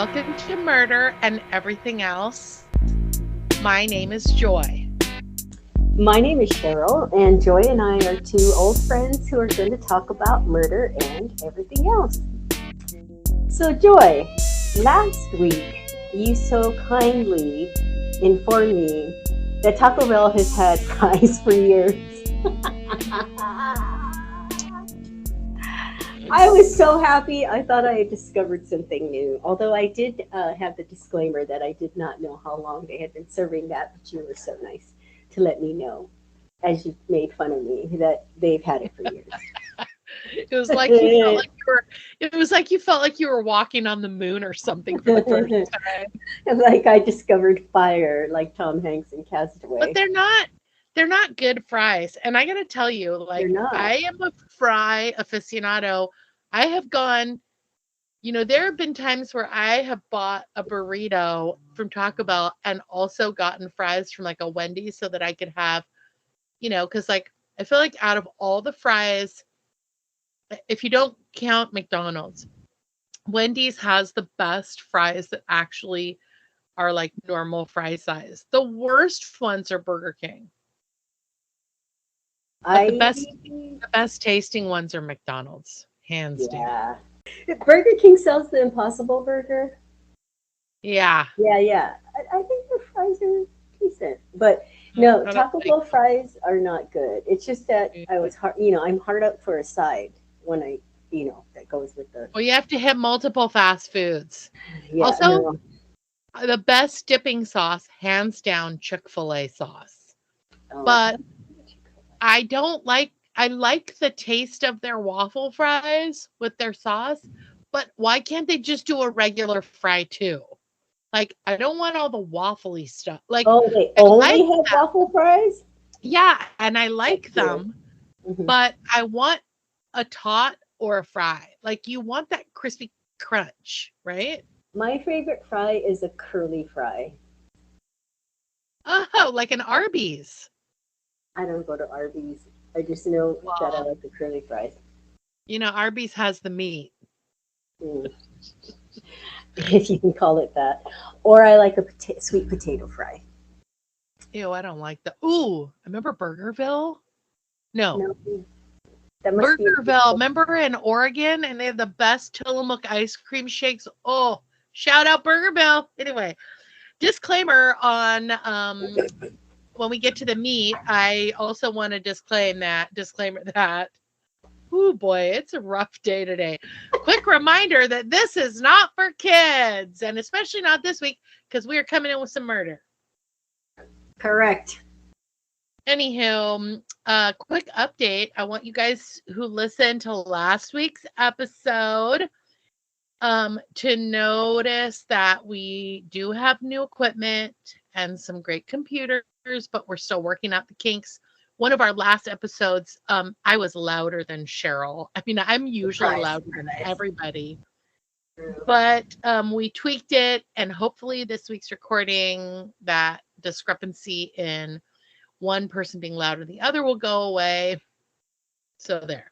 welcome to Murder and Everything Else. My name is Joy. My name is Cheryl, and Joy and I are two old friends who are going to talk about murder and everything else. So, Joy, last week you so kindly informed me that Taco Bell has had fries for years. I was so happy. I thought I had discovered something new. Although I did have the disclaimer that I did not know how long they had been serving that, but you were so nice to let me know, as you made fun of me, that they've had it for years. It was like you felt like you were. It was like you felt like you were walking on the moon or something for the first time. Like I discovered fire, like Tom Hanks in Castaway. But they're not. They're not good fries. And I got to tell you, like, They're not. I am a fry aficionado. I have gone, there have been times where I have bought a burrito from Taco Bell and also gotten fries from like a Wendy's so that I could have, because like I feel like out of all the fries, if you don't count McDonald's, Wendy's has the best fries that actually are like normal fry size. The worst ones are Burger King. But the best tasting ones are McDonald's, hands down. Burger King sells the Impossible Burger. Yeah. Yeah. I think the fries are decent, but no, Taco Bell fries are not good. It's just that I was hard. I'm hard up for a side when I, that goes with the. Well, you have to hit multiple fast foods. Yeah, also, the best dipping sauce, hands down, Chick-fil-A sauce. But I like the taste of their waffle fries with their sauce, but why can't they just do a regular fry too? Like, I don't want all the waffly stuff. Like, they only have waffle fries? Yeah, and I like them, but I want a tot or a fry. Like, you want that crispy crunch, right? My favorite fry is a curly fry. Oh, like an Arby's. I don't go to Arby's. I just know that I like the curly fries. Arby's has the meat. If you can call it that. Or I like a sweet potato fry. Ew, I don't like that. Ooh, remember Burgerville? No. That must Burgerville. Remember in Oregon? And they have the best Tillamook ice cream shakes. Oh, shout out Burgerville. Anyway, disclaimer on when we get to the meat, I also want to disclaimer that, oh boy, it's a rough day today. Quick reminder that this is not for kids, and especially not this week, because we are coming in with some murder. Correct. Anywho, quick update. I want you guys who listened to last week's episode to notice that we do have new equipment and some great computers, but we're still working out the kinks. One of our last episodes, I was louder than Cheryl. I mean, I'm usually louder than everybody. But we tweaked it, and hopefully this week's recording, that discrepancy in one person being louder than the other will go away. So there.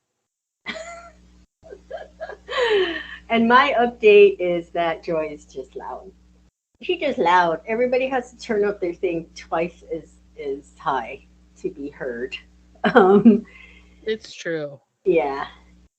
And my update is that Joy is just loud. She's just loud. Everybody has to turn up their thing twice as high to be heard. It's true. Yeah.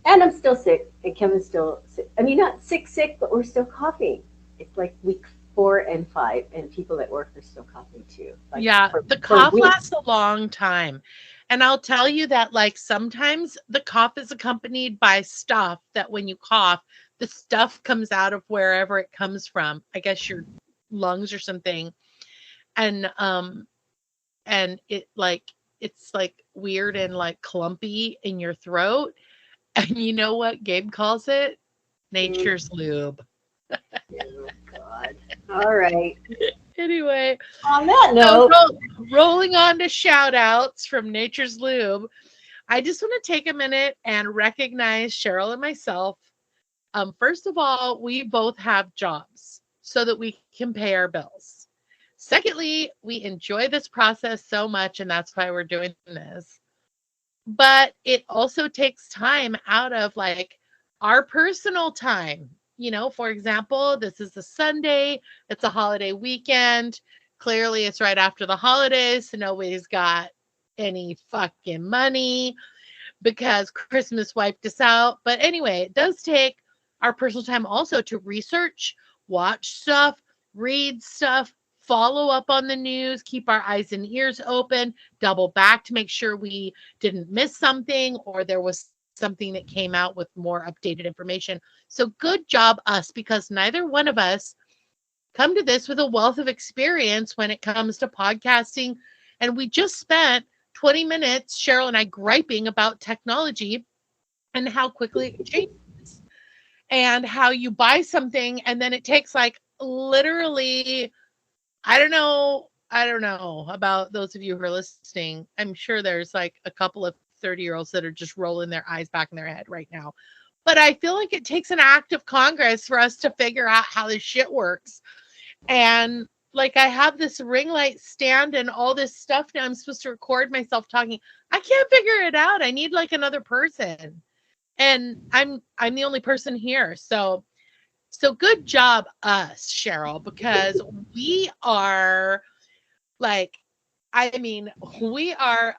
And I'm still sick. And Kevin's still sick. I mean, not sick, but we're still coughing. It's like week 4 and 5, and people at work are still coughing too. Like the cough lasts a long time. And I'll tell you that, like, sometimes the cough is accompanied by stuff that when you cough, the stuff comes out of wherever it comes from. I guess your lungs or something. And it's like weird and like clumpy in your throat. And you know what Gabe calls it? Nature's lube. Oh, God. All right. Anyway, on that note, rolling on to shout outs from Nature's Lube, I just want to take a minute and recognize Cheryl and myself. First of all, we both have jobs so that we can pay our bills. Secondly, we enjoy this process so much, and that's why we're doing this. But it also takes time out of like our personal time. For example, this is a Sunday, it's a holiday weekend. Clearly, it's right after the holidays, so nobody's got any fucking money because Christmas wiped us out. But anyway, it does take our personal time also to research, watch stuff, read stuff, follow up on the news, keep our eyes and ears open, double back to make sure we didn't miss something or there was something that came out with more updated information. So good job, us, because neither one of us come to this with a wealth of experience when it comes to podcasting. And we just spent 20 minutes, Cheryl and I, griping about technology and how quickly it changes and how you buy something and then it takes like literally, I don't know about those of you who are listening. I'm sure there's like a couple of 30-year-olds that are just rolling their eyes back in their head right now. But I feel like it takes an act of Congress for us to figure out how this shit works. And like I have this ring light stand and all this stuff now. I'm supposed to record myself talking. I can't figure it out. I need like another person. And I'm the only person here. So good job us, Cheryl, because we are like, I mean, we are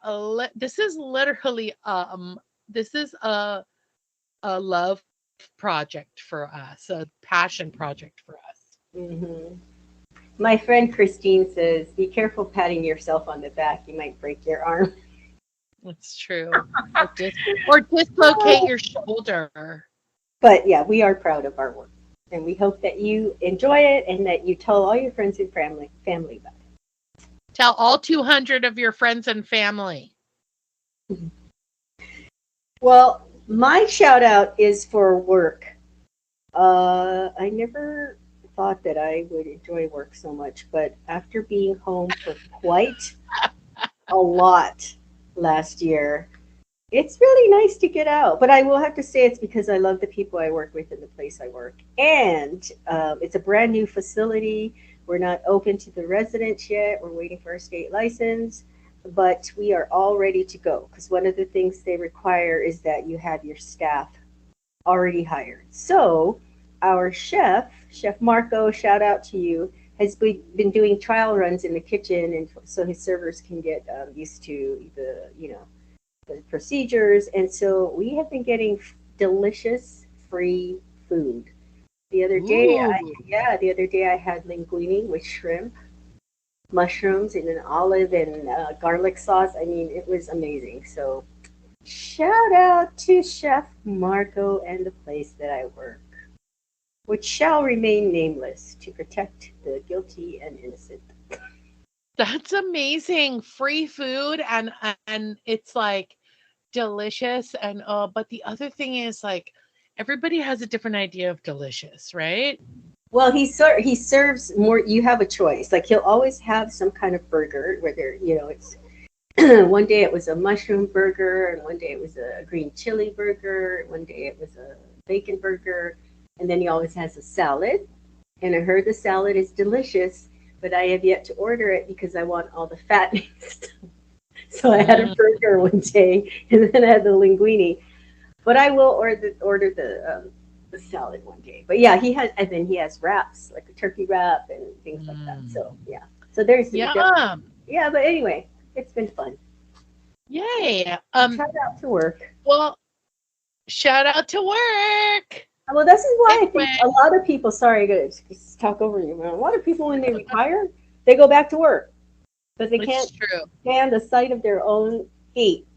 this is literally this is a love project for us, a passion project for us. Hmm. My friend Christine says, "Be careful patting yourself on the back. You might break your arm." It's true. Or dislocate your shoulder. But yeah, we are proud of our work, and we hope that you enjoy it and that you tell all your friends and family about Tell all 200 of your friends and family. it. Well, my shout out is for work. I never thought that I would enjoy work so much, but after being home for quite a lot last year, it's really nice to get out. But I will have to say it's because I love the people I work with in the place I work. And it's a brand new facility. We're not open to the residents yet. We're waiting for our state license, but we are all ready to go because one of the things they require is that you have your staff already hired. So our Chef Marco, shout out to you, has been doing trial runs in the kitchen, and so his servers can get used to the procedures. And so we have been getting delicious free food. The other day, Ooh. the other day I had linguine with shrimp, mushrooms, and an olive and garlic sauce. I mean, it was amazing. So shout out to Chef Marco and the place that I work, which shall remain nameless to protect the guilty and innocent. That's amazing. Free food and it's like delicious and but the other thing is like everybody has a different idea of delicious, right? Well, he serves more. You have a choice. Like he'll always have some kind of burger, whether it's one day it was a mushroom burger, and one day it was a green chili burger, and one day it was a bacon burger, and then he always has a salad. And I heard the salad is delicious, but I have yet to order it because I want all the fattening. So I had a Mm, burger one day, and then I had the linguine. But I will order the salad one day. But yeah, and then he has wraps like a turkey wrap and things like that. So mm. yeah, so there's Yum. yeah. But anyway, it's been fun. Yay. Shout out to work. Well, shout out to work. Well, this is why I think Anyway, a lot of people. Sorry, I gotta just talk over you, man. A lot of people when they retire, they go back to work because they can't it's true. stand the sight of their own feet.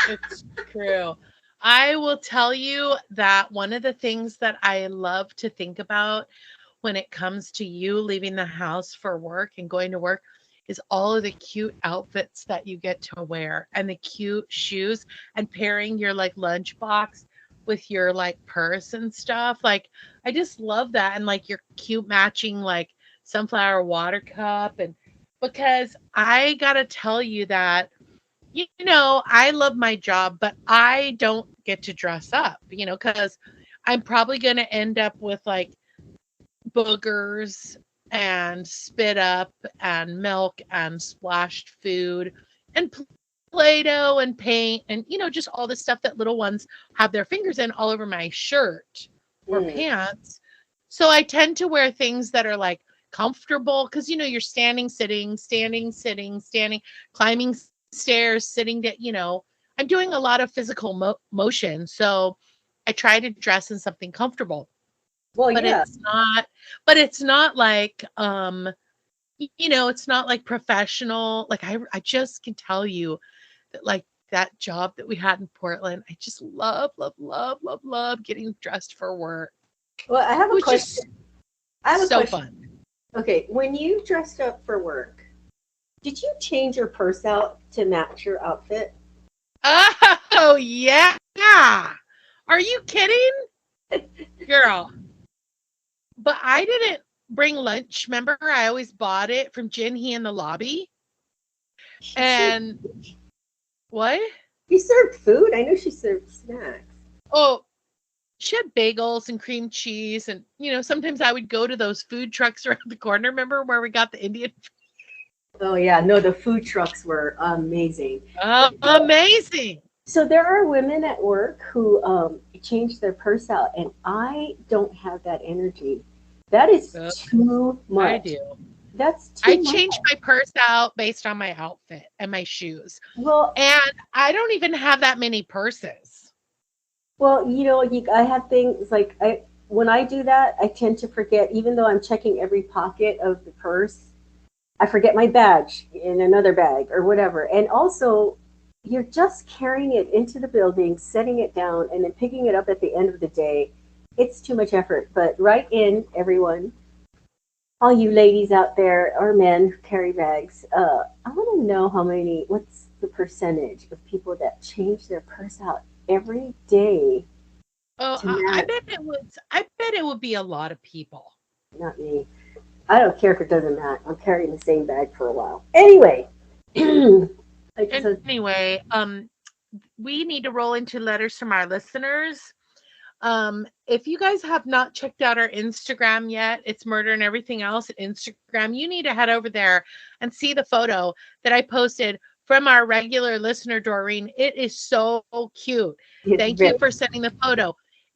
It's true. I will tell you that one of the things that I love to think about when it comes to you leaving the house for work and going to work is all of the cute outfits that you get to wear and the cute shoes and pairing your like lunchbox with your like purse and stuff. Like I just love that and like your cute matching like sunflower water cup and because I got to tell you that I love my job, but I don't get to dress up, because I'm probably going to end up with like boogers and spit up and milk and splashed food and Play-Doh and paint and, just all the stuff that little ones have their fingers in all over my shirt. or Mm. pants. So I tend to wear things that are like comfortable because you're standing, sitting, standing, sitting, standing, climbing stairs, sitting that, I'm doing a lot of physical motion. So I try to dress in something comfortable, Well, but yeah. it's not like it's not like professional. Like I just can tell you that like that job that we had in Portland, I just love, love, love, love, love getting dressed for work. Well, I have It a was question. just I have a so question. fun. Okay, when you dressed up for work, did you change your purse out to match your outfit? Oh yeah. Are you kidding? Girl. But I didn't bring lunch. Remember, I always bought it from Jinhee in the lobby. She served, And what? she served food. I know she served snacks. Oh, she had bagels and cream cheese. And, sometimes I would go to those food trucks around the corner. Remember where we got the Indian? Oh yeah, no, the food trucks were amazing. Amazing. So there are women at work who change their purse out, and I don't have that energy. That is Uh, too I much. do. That's I too much. change my purse out based on my outfit and my shoes. Well, And I don't even have that many purses. I have things like I when I do that, I tend to forget, even though I'm checking every pocket of the purse, I forget my badge in another bag or whatever. And also, you're just carrying it into the building, setting it down, and then picking it up at the end of the day. It's too much effort. But write in, everyone, all you ladies out there or men who carry bags. I want to know what's the percentage of people that change their purse out every day Oh, to I match? bet it would. I bet it would be a lot of people. Not me. I don't care if it doesn't match. I'm carrying the same bag for a while. Anyway, I just Anyway, we need to roll into letters from our listeners. If you guys have not checked out our Instagram yet, it's Murder and Everything Else at Instagram. You need to head over there and see the photo that I posted from our regular listener, Doreen. It is so cute. it's Thank you very for sending the photo.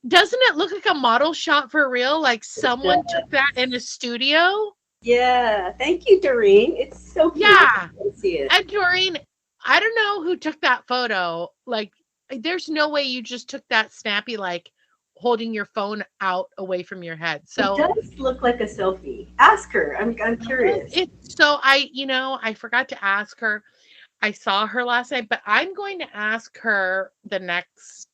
Doesn't it look like a model shot for real? Like someone took that in a studio? yeah. Thank you, Doreen. It's so cute. Yeah. I can see it. And Doreen, I don't know who took that photo. Like, there's no way you just took that snappy, like holding your phone out away from your head. It So does look like a selfie. Ask her. I'm curious. I forgot to ask her. I saw her last night, but I'm going to ask her the next.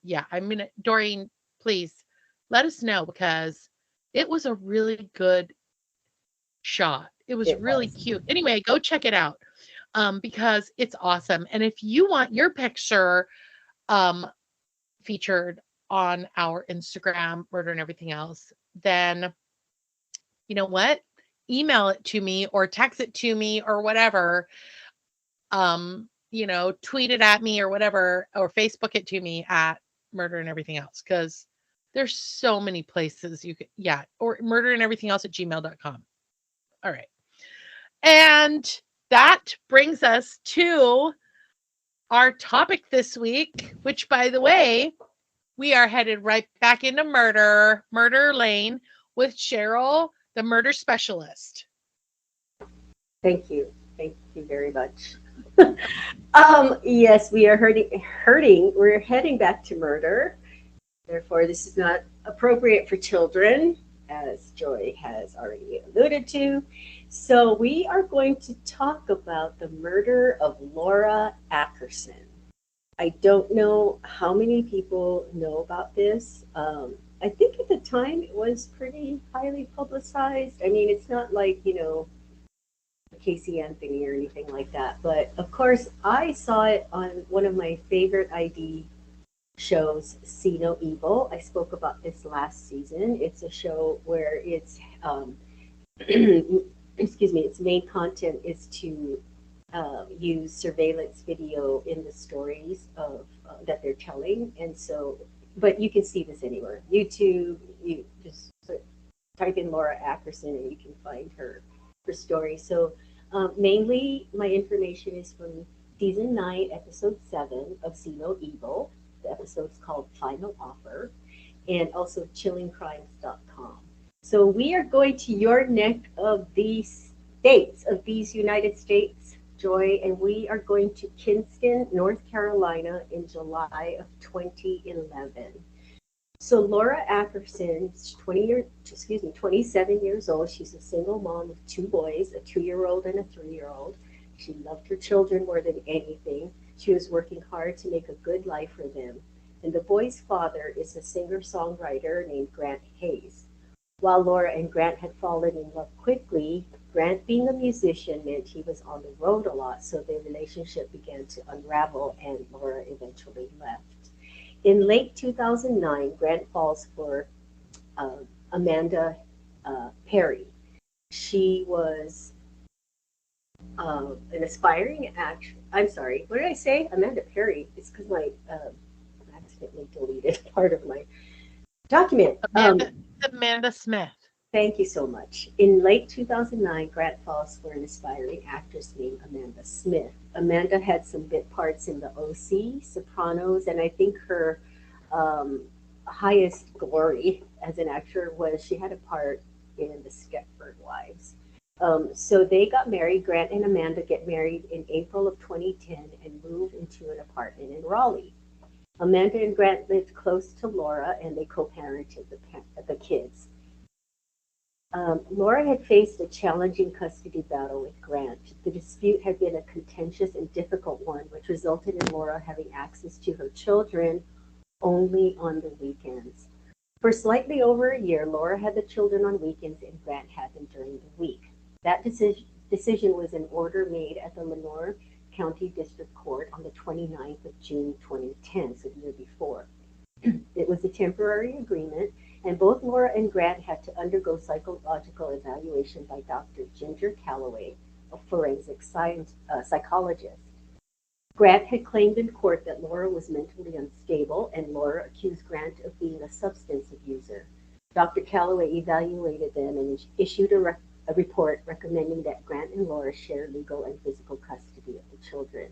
Yeah, I'm gonna. Doreen, please let us know because it was a really good shot. It was It really was. cute. Anyway, go check it out because it's awesome. And if you want your picture um, featured on our Instagram, Murder and Everything Else, then you know what? Email it to me or text it to me or whatever. Tweet it at me or whatever, or Facebook it to me at Murder and Everything Else because there's so many places you could, yeah, or murder and everything else at gmail.com. All right. And that brings us to our topic this week, which, by the way, we are headed right back into murder lane with Cheryl, the murder specialist. Thank you. Thank you very much. Yes, we are hurting. We're heading back to murder. Therefore, this is not appropriate for children, as Joy has already alluded to. So, we are going to talk about the murder of Laura Ackerson. I don't know how many people know about this. I think at the time it was pretty highly publicized. I mean, it's not like, Casey Anthony or anything like that. But of course, I saw it on one of my favorite ID shows, See No Evil. I spoke about this last season. It's a show where excuse me, its main content is to use surveillance video in the stories of that they're telling, and so, but you can see this anywhere. YouTube, you just type in Laura Ackerson and you can find her story. So mainly my information is from season 9, episode 7 of See No Evil. The episode's called Final Offer. and also chillingcrimes.com. So we are going to your neck of these states, of these United States, Joy, and we are going to Kinston, North Carolina in July of 2011. So Laura Ackerson is 27 years old. She's a single mom of two boys, a 2-year-old and a 3-year-old. She loved her children more than anything. She was working hard to make a good life for them. And the boy's father is a singer-songwriter named Grant Hayes. While Laura and Grant had fallen in love quickly, Grant being a musician meant he was on the road a lot, so their relationship began to unravel and Laura eventually left. In late 2009, Grant falls for uh, Amanda Perry. She was an aspiring actress. I'm sorry, what did I say? Amanda Perry. It's because my accidentally deleted part of my document. Amanda Smith. Thank you so much. In late 2009, Grant falls for an aspiring actress named Amanda Smith. Amanda had some bit parts in the OC, Sopranos, and I think her um, highest glory as an actor was she had a part in the Stepford Wives. So they got married. Grant and Amanda get married in April of 2010 and move into an apartment in Raleigh. Amanda and Grant lived close to Laura and they co-parented the kids. Laura had faced a challenging custody battle with Grant. The dispute had been a contentious and difficult one, which resulted in Laura having access to her children only on the weekends. For slightly over a year, Laura had the children on weekends and Grant had them during the week. That decision was an order made at the Lenore County District Court on the 29th of June 2010, so the year before. It was a temporary agreement, and both Laura and Grant had to undergo psychological evaluation by Dr. Ginger Calloway, a forensic psychologist. Grant had claimed in court that Laura was mentally unstable, and Laura accused Grant of being a substance abuser. Dr. Calloway evaluated them and issued a report recommending that Grant and Laura share legal and physical custody of the children.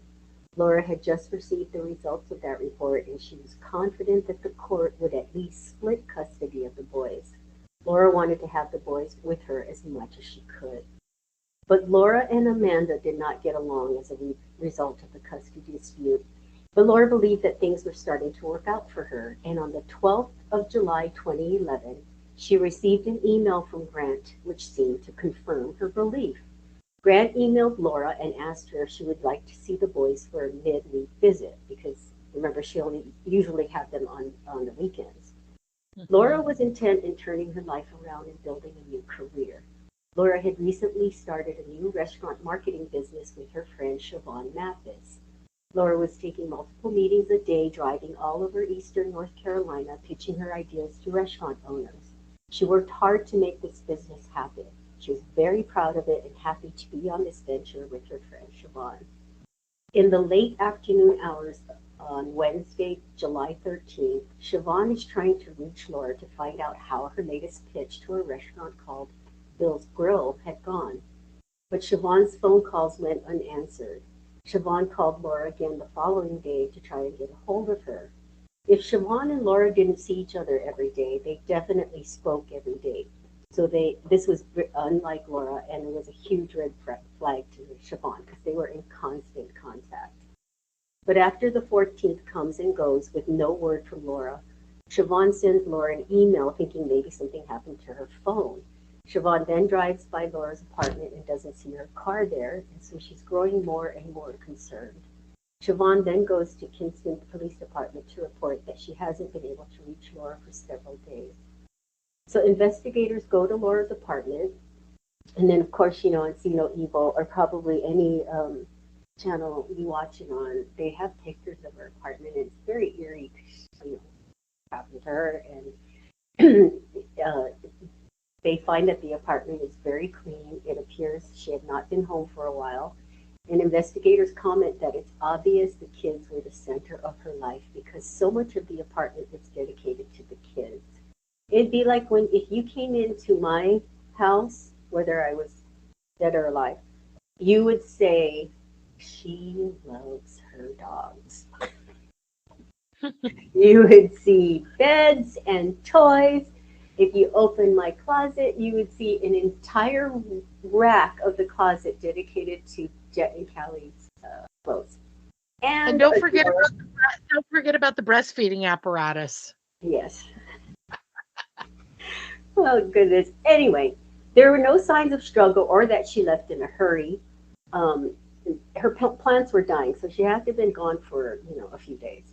Laura had just received the results of that report, and she was confident that the court would at least split custody of the boys. Laura wanted to have the boys with her as much as she could. But Laura and Amanda did not get along as a result of the custody dispute. But Laura believed that things were starting to work out for her, and on the 12th of July 2011, she received an email from Grant which seemed to confirm her belief. Grant emailed Laura and asked her if she would like to see the boys for a midweek visit because, remember, she only usually had them on the weekends. Laura was intent in turning her life around and building a new career. Laura had recently started a new restaurant marketing business with her friend Siobhan Mathis. Laura was taking multiple meetings a day, driving all over eastern North Carolina, pitching her ideas to restaurant owners. She worked hard to make this business happen. She was very proud of it and happy to be on this venture with her friend Siobhan. In the late afternoon hours on Wednesday, July 13th, Siobhan is trying to reach Laura to find out how her latest pitch to a restaurant called Bill's Grill had gone. But Siobhan's phone calls went unanswered. Siobhan called Laura again the following day to try and get a hold of her. If Siobhan and Laura didn't see each other every day, they definitely spoke every day. So this was unlike Laura, and it was a huge red flag to Siobhan because they were in constant contact. But after the 14th comes and goes with no word from Laura, Siobhan sends Laura an email thinking maybe something happened to her phone. Siobhan then drives by Laura's apartment and doesn't see her car there, and so she's growing more and more concerned. Siobhan then goes to Kinston Police Department to report that she hasn't been able to reach Laura for several days. So investigators go to Laura's apartment, and then of course, on See No Evil, or probably any channel you watch it on, they have pictures of her apartment, and it's very eerie, what happened to her, and they find that the apartment is very clean. It appears she had not been home for a while. And investigators comment that it's obvious the kids were the center of her life because so much of the apartment was dedicated to the kids. It'd be like if you came into my house, whether I was dead or alive, you would say, she loves her dogs. You would see beds and toys. If you open my closet, you would see an entire rack of the closet dedicated to Jet and Callie's clothes. And And a drawer. don't forget about the breastfeeding apparatus. Yes. Oh, goodness. Anyway, there were no signs of struggle or that she left in a hurry. Um, her plants were dying, so she had to have been gone for, a few days.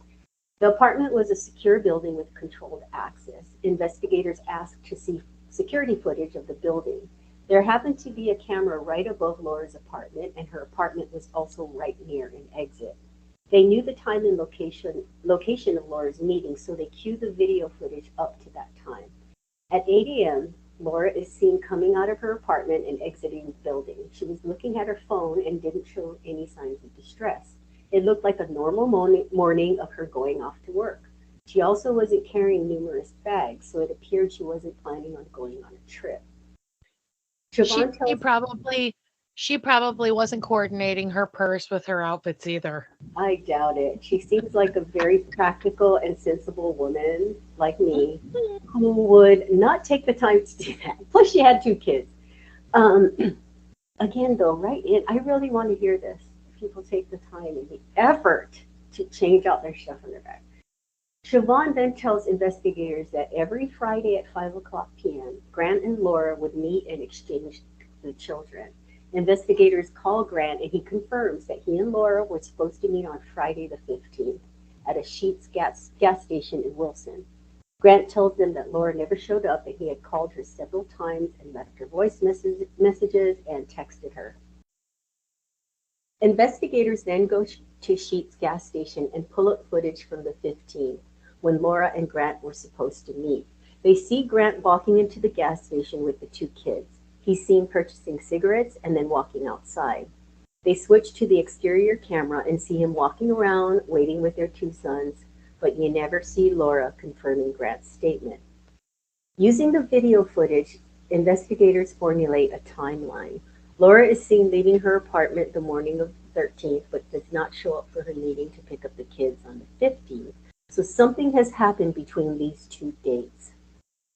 The apartment was a secure building with controlled access. Investigators asked to see security footage of the building. There happened to be a camera right above Laura's apartment, and her apartment was also right near an exit. They knew the time and location of Laura's meeting, so they queued the video footage up to that time. At 8 a.m., Laura is seen coming out of her apartment and exiting the building. She was looking at her phone and didn't show any signs of distress. It looked like a normal morning of her going off to work. She also wasn't carrying numerous bags, so it appeared she wasn't planning on going on a trip. She Siobhan tells probably she probably wasn't coordinating her purse with her outfits either. I doubt it. She seems like a very practical and sensible woman like me who would not take the time to do that. Plus, she had two kids. Um, Again, though, right? And I really want to hear this. People take the time and the effort to change out their stuff in their bag. Siobhan then tells investigators that every Friday at 5 o'clock p.m., Grant and Laura would meet and exchange the children. Investigators call Grant and he confirms that he and Laura were supposed to meet on Friday the 15th at a Sheetz gas station in Wilson. Grant tells them that Laura never showed up and he had called her several times and left her voice messages and texted her. Investigators then go to Sheetz gas station and pull up footage from the 15th when Laura and Grant were supposed to meet. They see Grant walking into the gas station with the two kids. He's seen purchasing cigarettes and then walking outside. They switch to the exterior camera and see him walking around, waiting with their two sons, but you never see Laura confirming Grant's statement. Using the video footage, investigators formulate a timeline. Laura is seen leaving her apartment the morning of the 13th, but does not show up for her meeting to pick up the kids on the 15th. So something has happened between these two dates.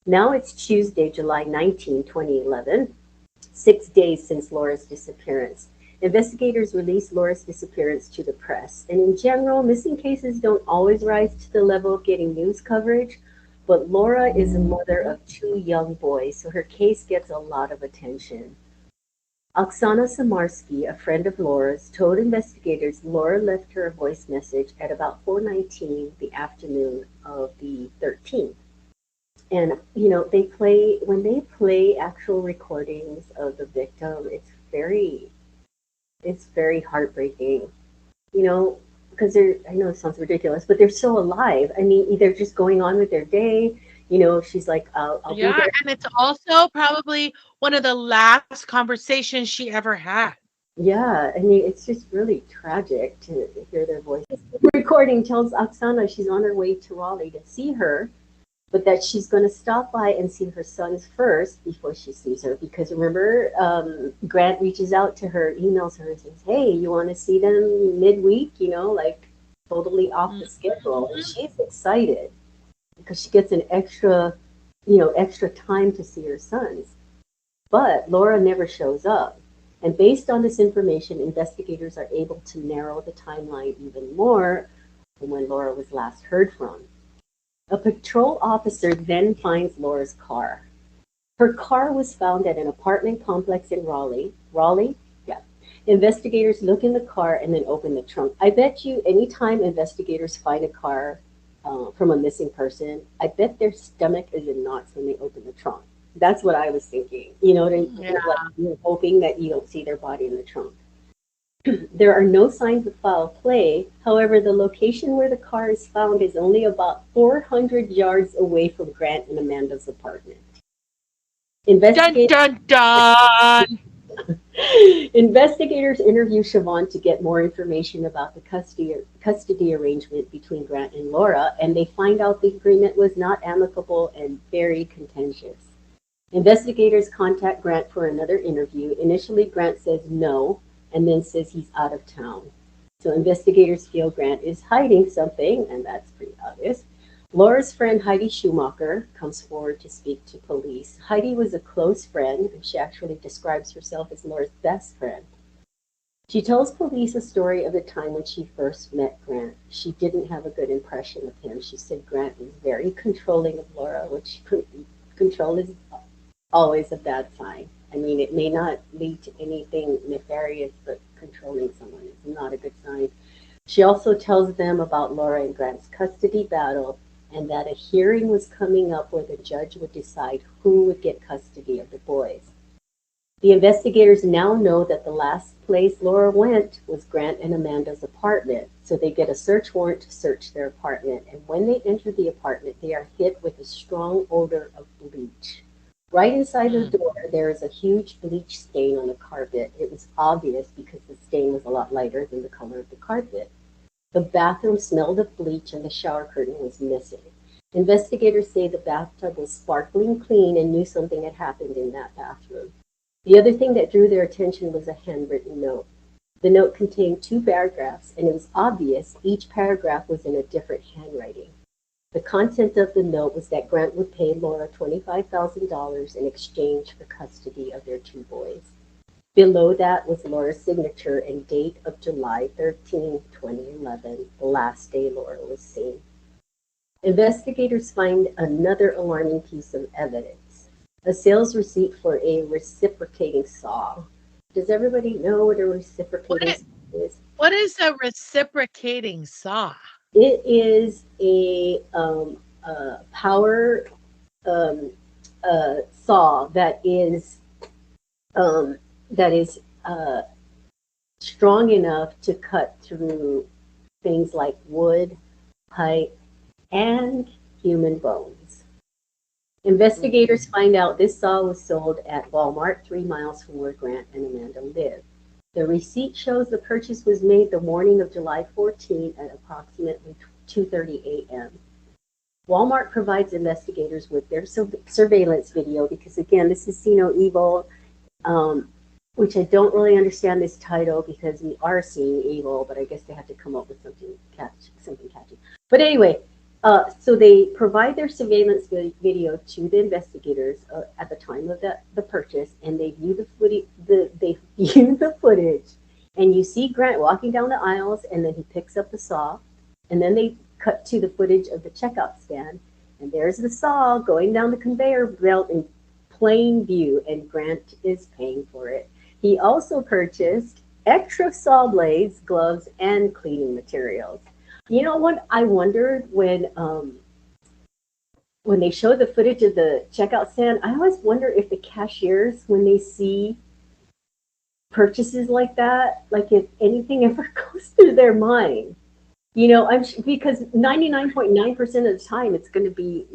Now it's Tuesday, July 19, 2011, 6 days since Laura's disappearance. Investigators released Laura's disappearance to the press. And in general, missing cases don't always rise to the level of getting news coverage, but Laura is a mother of two young boys, so her case gets a lot of attention. Oksana Samarsky, a friend of Laura's, told investigators Laura left her a voice message at about 4:19 the afternoon of the 13th. And when they play actual recordings of the victim, it's very heartbreaking. Because I know it sounds ridiculous, but they're so alive. I mean, they're just going on with their day. She's like, I'll be Yeah, there. and it's also probably one of the last conversations she ever had. Yeah, I mean, it's just really tragic to hear their voices. The recording tells Oksana she's on her way to Raleigh to see her, but that she's going to stop by and see her sons first before she sees her. Because remember, Grant reaches out to her, emails her, and says, "Hey, you want to see them midweek? Like totally off the schedule." And she's excited because she gets an extra time to see her sons. But Laura never shows up. And based on this information, investigators are able to narrow the timeline even more from when Laura was last heard from. A patrol officer then finds Laura's car. Her car was found at an apartment complex in Raleigh. Raleigh? Yeah. Investigators look in the car and then open the trunk. I bet you anytime investigators find a car from a missing person, I bet their stomach is in knots when they open the trunk. That's what I was thinking. Yeah. Like you're hoping that you don't see their body in the trunk. There are no signs of foul play. However, the location where the car is found is only about 400 yards away from Grant and Amanda's apartment. Dun Investigators dun dun. Investigators interview Siobhan to get more information about the custody arrangement between Grant and Laura, and they find out the agreement was not amicable and very contentious. Investigators contact Grant for another interview. Initially, Grant says no, and then says he's out of town. So investigators feel Grant is hiding something, and that's pretty obvious. Laura's friend Heidi Schumacher comes forward to speak to police. Heidi was a close friend, and she actually describes herself as Laura's best friend. She tells police a story of the time when she first met Grant. She didn't have a good impression of him. She said Grant was very controlling of Laura, which control is always a bad sign. I mean, it may not lead to anything nefarious, but controlling someone is not a good sign. She also tells them about Laura and Grant's custody battle and that a hearing was coming up where the judge would decide who would get custody of the boys. The investigators now know that the last place Laura went was Grant and Amanda's apartment, so they get a search warrant to search their apartment. And when they enter the apartment, they are hit with a strong odor of bleach. Right inside the door, there is a huge bleach stain on the carpet. It was obvious because the stain was a lot lighter than the color of the carpet. The bathroom smelled of bleach and the shower curtain was missing. Investigators say the bathtub was sparkling clean and knew something had happened in that bathroom. The other thing that drew their attention was a handwritten note. The note contained 2 paragraphs, and it was obvious each paragraph was in a different handwriting. The content of the note was that Grant would pay Laura $25,000 in exchange for custody of their 2 boys. Below that was Laura's signature and date of July 13, 2011, the last day Laura was seen. Investigators find another alarming piece of evidence, a sales receipt for a reciprocating saw. Does everybody know what a reciprocating saw is? What is a reciprocating saw? It is a power saw that is um, strong enough to cut through things like wood, pipe, and human bones. Investigators find out this saw was sold at Walmart 3 miles from where Grant and Amanda lived. The receipt shows the purchase was made the morning of July 14 at approximately 2:30 a.m. Walmart provides investigators with their surveillance video because, again, this is See No Evil, which I don't really understand this title because we are seeing evil, but I guess they have to come up with something catchy. But anyway, so they provide their surveillance video to the investigators at the time of the purchase, and they view the footage, and you see Grant walking down the aisles, and then he picks up the saw, and then they cut to the footage of the checkout stand, and there's the saw going down the conveyor belt in plain view, and Grant is paying for it. He also purchased extra saw blades, gloves, and cleaning materials. You know what? I wondered when they show the footage of the checkout stand, I always wonder if the cashiers, when they see purchases like that, like if anything ever goes through their mind. You know, because 99.9% of the time it's going to be,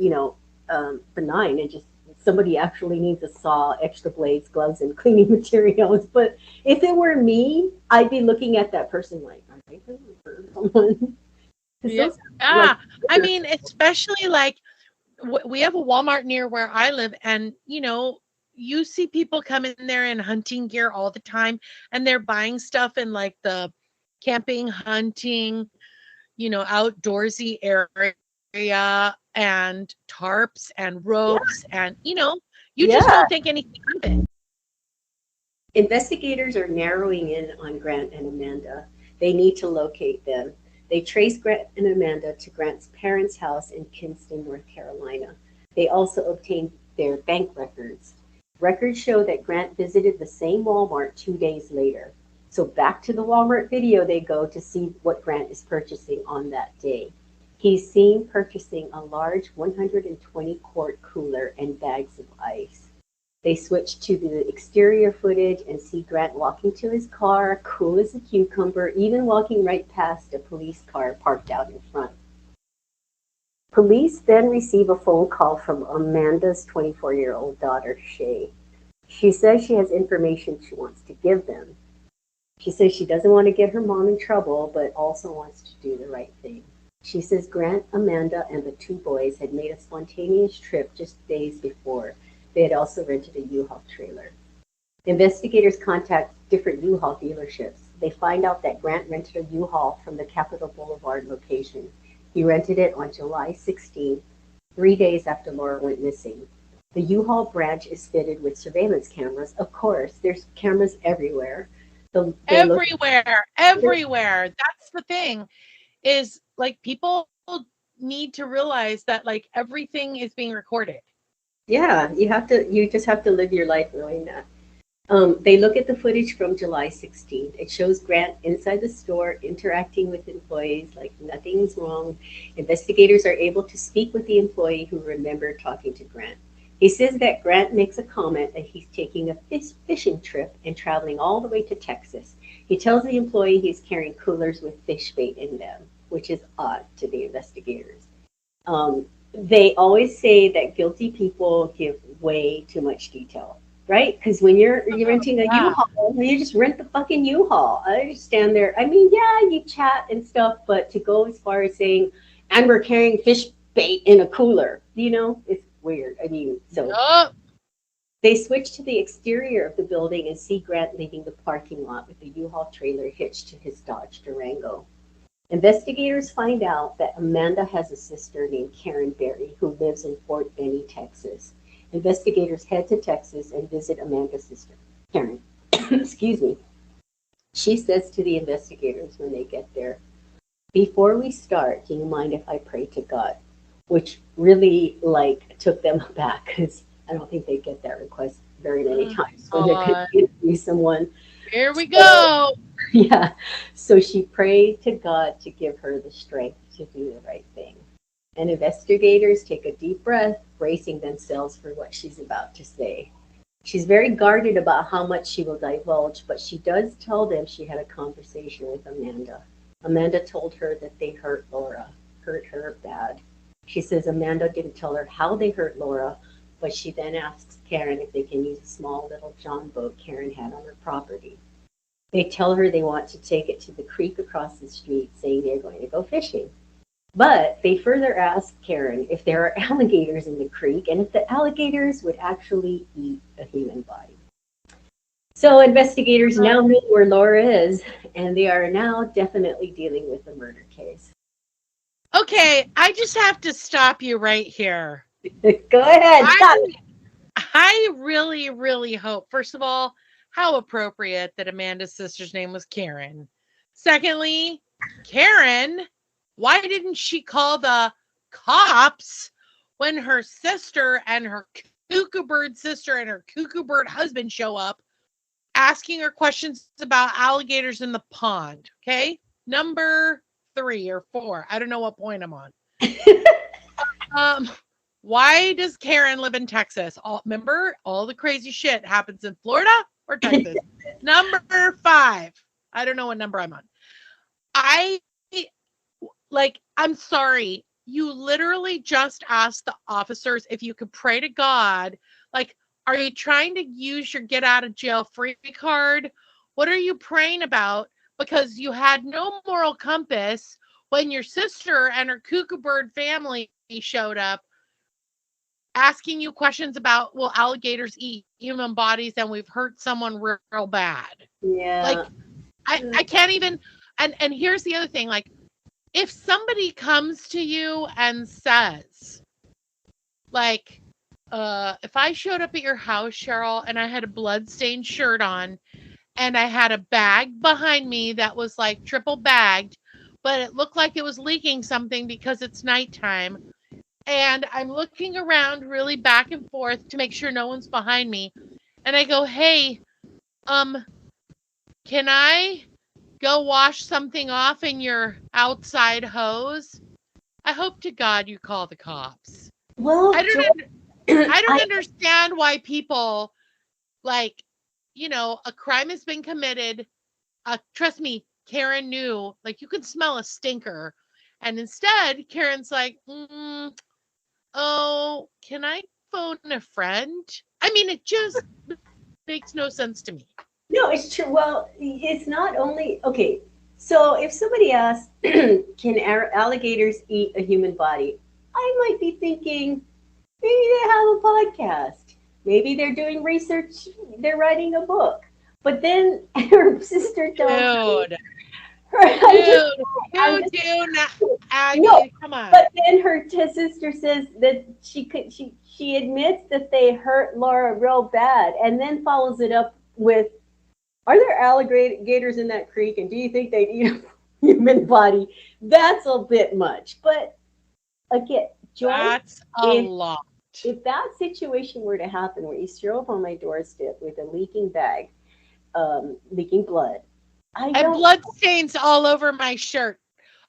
benign and just somebody actually needs a saw, extra blades, gloves, and cleaning materials. But if it were me, I'd be looking at that person like, are they going to hurt someone? Yeah. I mean, especially like we have a Walmart near where I live, and you see people come in there in hunting gear all the time, and they're buying stuff in like the camping, hunting, outdoorsy area and tarps and ropes, and you just don't think anything of it. Investigators are narrowing in on Grant and Amanda. They need to locate them. They trace Grant and Amanda to Grant's parents' house in Kinston, North Carolina. They also obtained their bank records. Records show that Grant visited the same Walmart 2 days later. So back to the Walmart video they go to see what Grant is purchasing on that day. He's seen purchasing a large 120-quart cooler and bags of ice. They switch to the exterior footage and see Grant walking to his car, cool as a cucumber, even walking right past a police car parked out in front. Police then receive a phone call from Amanda's 24-year-old daughter, Shay. She says she has information she wants to give them. She says she doesn't want to get her mom in trouble, but also wants to do the right thing. She says Grant, Amanda, and the 2 boys had made a spontaneous trip just days before. They had also rented a U-Haul trailer. Investigators contact different U-Haul dealerships. They find out that Grant rented a U-Haul from the Capitol Boulevard location. He rented it on July 16th, 3 days after Laura went missing. The U-Haul branch is fitted with surveillance cameras. Of course, there's cameras everywhere. They look. Everywhere, everywhere. That's the thing is like people need to realize that like everything is being recorded. Yeah, you have to. You just have to live your life knowing that. They look at the footage from July 16th. It shows Grant inside the store interacting with employees like nothing's wrong. Investigators are able to speak with the employee who remembered talking to Grant. He says that Grant makes a comment that he's taking a fishing trip and traveling all the way to Texas. He tells the employee he's carrying coolers with fish bait in them, which is odd to the investigators. They always say that guilty people give way too much detail, right? Because when you're renting a Yeah. U-Haul, you just rent the fucking U-Haul. I just stand there. I mean, yeah, you chat and stuff, but to go as far as saying, and we're carrying fish bait in a cooler, it's weird. I mean, so Yup. they switch to the exterior of the building and see Grant leaving the parking lot with the U-Haul trailer hitched to his Dodge Durango. Investigators find out that Amanda has a sister named Karen Berry who lives in Fort Benning, Texas. Investigators head to Texas and visit Amanda's sister, Karen. Excuse me. She says to the investigators when they get there, "Before we start, do you mind if I pray to God?" Which really took them aback because I don't think they get that request very many Oh times my when they're going God. to interview someone. Here we So go. yeah. So she prayed to God to give her the strength to do the right thing. And investigators take a deep breath, bracing themselves for what she's about to say. She's very guarded about how much she will divulge, but she does tell them she had a conversation with Amanda. Amanda told her that they hurt Laura, hurt her bad. She says Amanda didn't tell her how they hurt Laura, but she then asks Karen if they can use a small little John boat Karen had on her property. They tell her they want to take it to the creek across the street, saying they're going to go fishing. But they further ask Karen if there are alligators in the creek and if the alligators would actually eat a human body. So investigators now know where Laura is, and they are now definitely dealing with a murder case. Okay, I just have to stop you right here. Go ahead, I stop it. I really, really hope, first of all, how appropriate that Amanda's sister's name was Karen. Secondly, Karen, why didn't she call the cops when her sister and her cuckoo bird sister and her cuckoo bird husband show up asking her questions about alligators in the pond? Okay. Number 3 or 4. I don't know what point I'm on. Um, why does Karen live in Texas? Remember, all the crazy shit happens in Florida or Texas. Number 5. I don't know what number I'm on. I I'm sorry. You literally just asked the officers if you could pray to God. Like, are you trying to use your get out of jail free card? What are you praying about? Because you had no moral compass when your sister and her cuckoo bird family showed up asking you questions about, will alligators eat human bodies and we've hurt someone real bad. Like, Yeah. I can't even, and here's the other thing, like, if somebody comes to you and says, like, if I showed up at your house, Cheryl, and I had a bloodstained shirt on and I had a bag behind me that was like triple bagged, but it looked like it was leaking something because it's nighttime, and I'm looking around really back and forth to make sure no one's behind me, and I go, "Hey, um, can I go wash something off in your outside hose?" I hope to God you call the cops. I Well, don't Joy, under, I don't I understand why people like, a crime has been committed. Trust me, Karen knew, like, you can smell a stinker. And instead, Karen's like, oh, can I phone a friend? I mean, it just makes no sense to me. no, it's true. Well, it's not only okay. So if somebody asks, "Can alligators eat a human body?" I might be thinking maybe they have a podcast. Maybe they're doing research. They're writing a book. But then her sister tells me Dude. I'm just, Dude, I'm who just do not no. Aggie? Come on. But then her sister says that she admits that they hurt Laura real bad, and then follows it up with, "Are there alligators in that creek? And do you think they'd eat a human body?" That's a bit much. But again, Joy, That's a if lot. that situation were to happen, where you show up on my doorstep with a leaking bag, leaking blood, I And don't, blood stains all over my shirt.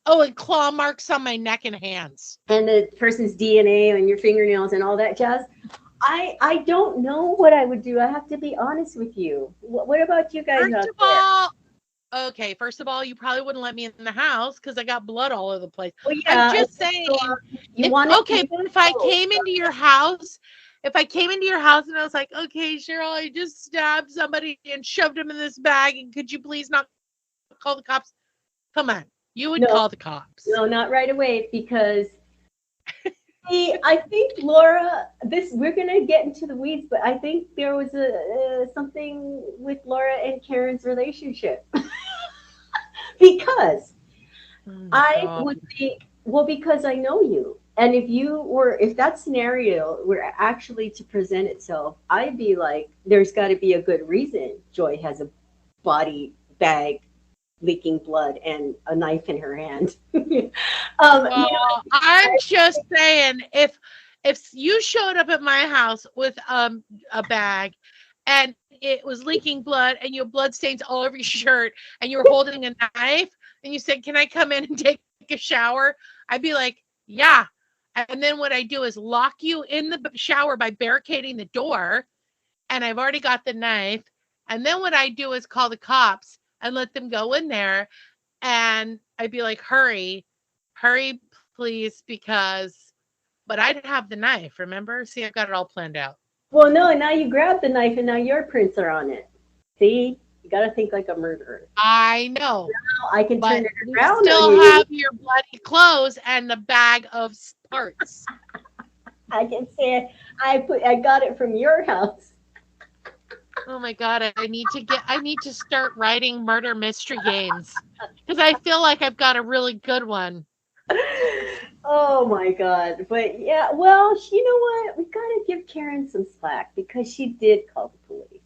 Oh, and claw marks on my neck and hands. and the person's DNA on your fingernails and all that jazz. I don't know what I would do. I have to be honest with you. What about you guys First out of there? all, okay, first of all, you probably wouldn't let me in the house because I got blood all over the place. Well, I'm yeah, just so, saying, you want to okay, keep but it if I close. came into your house, if I came into your house and I was like, okay, Cheryl, I just stabbed somebody and shoved him in this bag, and could you please not call the cops? Come on, you would No, call the cops. no, not right away, because see, I think Laura, this we're gonna get into the weeds, but I think there was a something with Laura and Karen's relationship because Oh my I God. would think, well, because I know you. And if that scenario were actually to present itself, I'd be like, there's got to be a good reason Joy has a body bag leaking blood and a knife in her hand. Well, I'm just saying, if you showed up at my house with a bag and it was leaking blood and you have blood stains all over your shirt and you were holding a knife and you said, "Can I come in and take a shower?" I'd be like, "Yeah." And then what I do is lock you in the shower by barricading the door, and I've already got the knife. And then what I do is call the cops and let them go in there, and I'd be like, "Hurry, hurry, please," because but I'd have the knife, remember? See, I've got it all planned out. Well, no, now you grab the knife and now your prints are on it. See, you got to think like a murderer. I know, Now I can turn but it you around on still you. have your bloody clothes and the bag of parts. I can say I got it from your house. Oh my god, I need to start writing murder mystery games because I feel like I've got a really good one. Oh my God. But yeah, well, you know what? We got to give Karen some slack because she did call the police.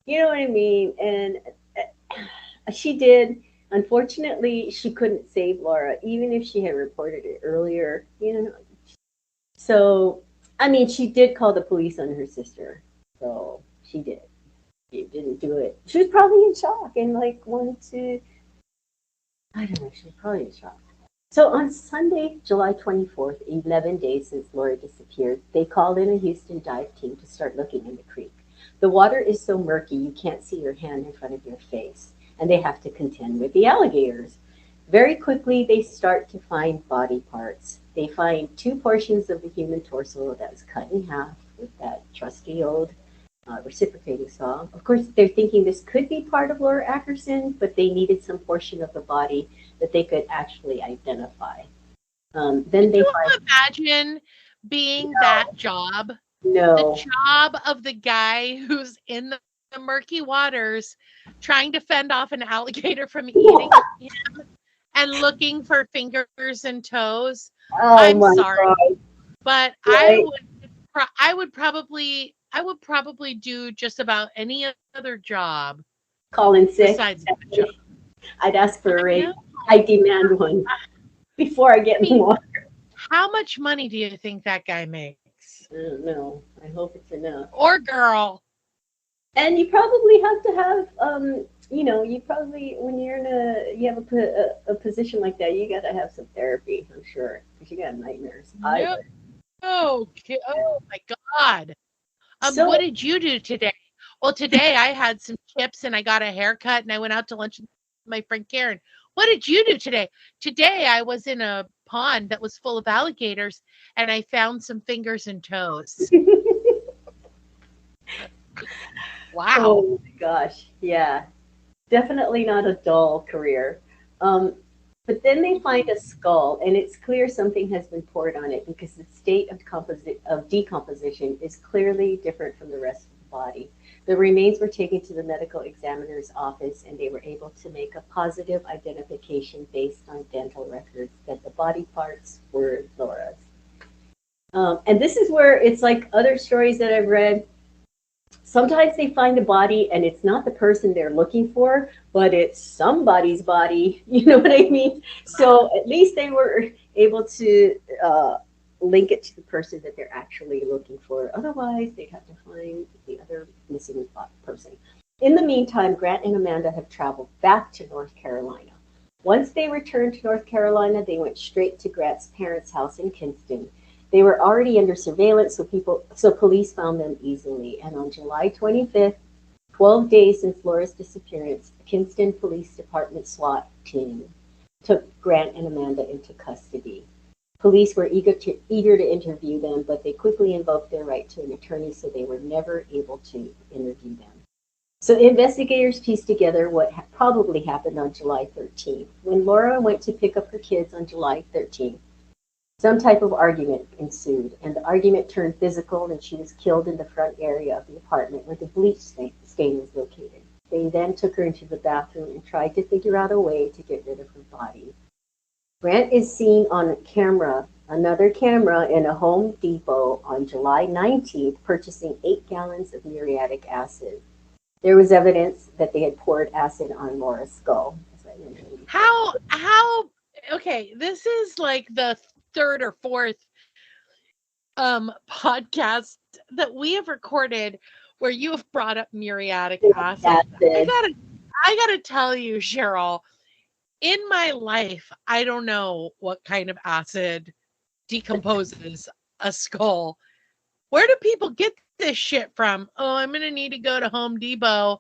You know what I mean? And she did. Unfortunately, she couldn't save Laura, even if she had reported it earlier. So, I mean, she did call the police on her sister. So she did. She didn't do it. She was probably in shock and like wanted to. I don't know. She was probably in shock. So on Sunday, July 24th, 11 days since Laura disappeared, they called in a Houston dive team to start looking in the creek. The water is so murky you can't see your hand in front of your face, and they have to contend with the alligators. Very quickly, they start to find body parts. They find two portions of the human torso that was cut in half with that trusty old reciprocating saw. Of course, they're thinking this could be part of Laura Ackerson, but they needed some portion of the body that they could actually identify. Then Could they you find imagine being that job? The no, job of the guy who's in the murky waters trying to fend off an alligator from eating him and looking for fingers and toes. oh I'm my sorry, God, but right? I would probably do just about any other job Calling sick. besides that job. I'd ask for a I raise. know. I demand one before I I get in the mean, water. how much money do you think that guy makes? I don't know. I hope it's enough. Or girl? And you probably have to have, you probably, when you're you have a position like that, you got to have some therapy, I'm sure, because you got nightmares. I No. would. Oh my God. So, What did you do today? Well, today I had some chips and I got a haircut and I went out to lunch with my friend Karen. What did you do today? Today I was in a pond that was full of alligators and I found some fingers and toes. Wow. oh my gosh, yeah, definitely not a dull career. Um, but then they find a skull, and it's clear something has been poured on it because the state of decomposition is clearly different from the rest of the body. The remains were taken to the medical examiner's office, and they were able to make a positive identification based on dental records that the body parts were Laura's. And this is where it's like other stories that I've read. Sometimes they find a body and it's not the person they're looking for, but it's somebody's body. You know what I mean? So at least they were able to link it to the person that they're actually looking for. Otherwise, they'd have to find the other missing person. In the meantime, Grant and Amanda have traveled back to North Carolina. Once they returned to North Carolina, they went straight to Grant's parents' house in Kinston. They were already under surveillance, so police found them easily. And on July 25th, 12 days since Laura's disappearance, the Kinston Police Department SWAT team took Grant and Amanda into custody. Police were eager to interview them, but they quickly invoked their right to an attorney, so they were never able to interview them. So investigators pieced together what probably happened on July 13th. When Laura went to pick up her kids on July 13th, some type of argument ensued, and the argument turned physical, and she was killed in the front area of the apartment where the bleach stain was located. They then took her into the bathroom and tried to figure out a way to get rid of her body. Grant is seen on camera, another camera in a Home Depot on July 19th, purchasing 8 gallons of muriatic acid. There was evidence that they had poured acid on Laura's skull. As I mentioned before. Okay, this is like the third or fourth podcast that we have recorded where you have brought up muriatic acid. I gotta tell you, Cheryl, in my life, I don't know what kind of acid decomposes a skull. Where do people get this shit from? Oh, I'm gonna need to go to Home Depot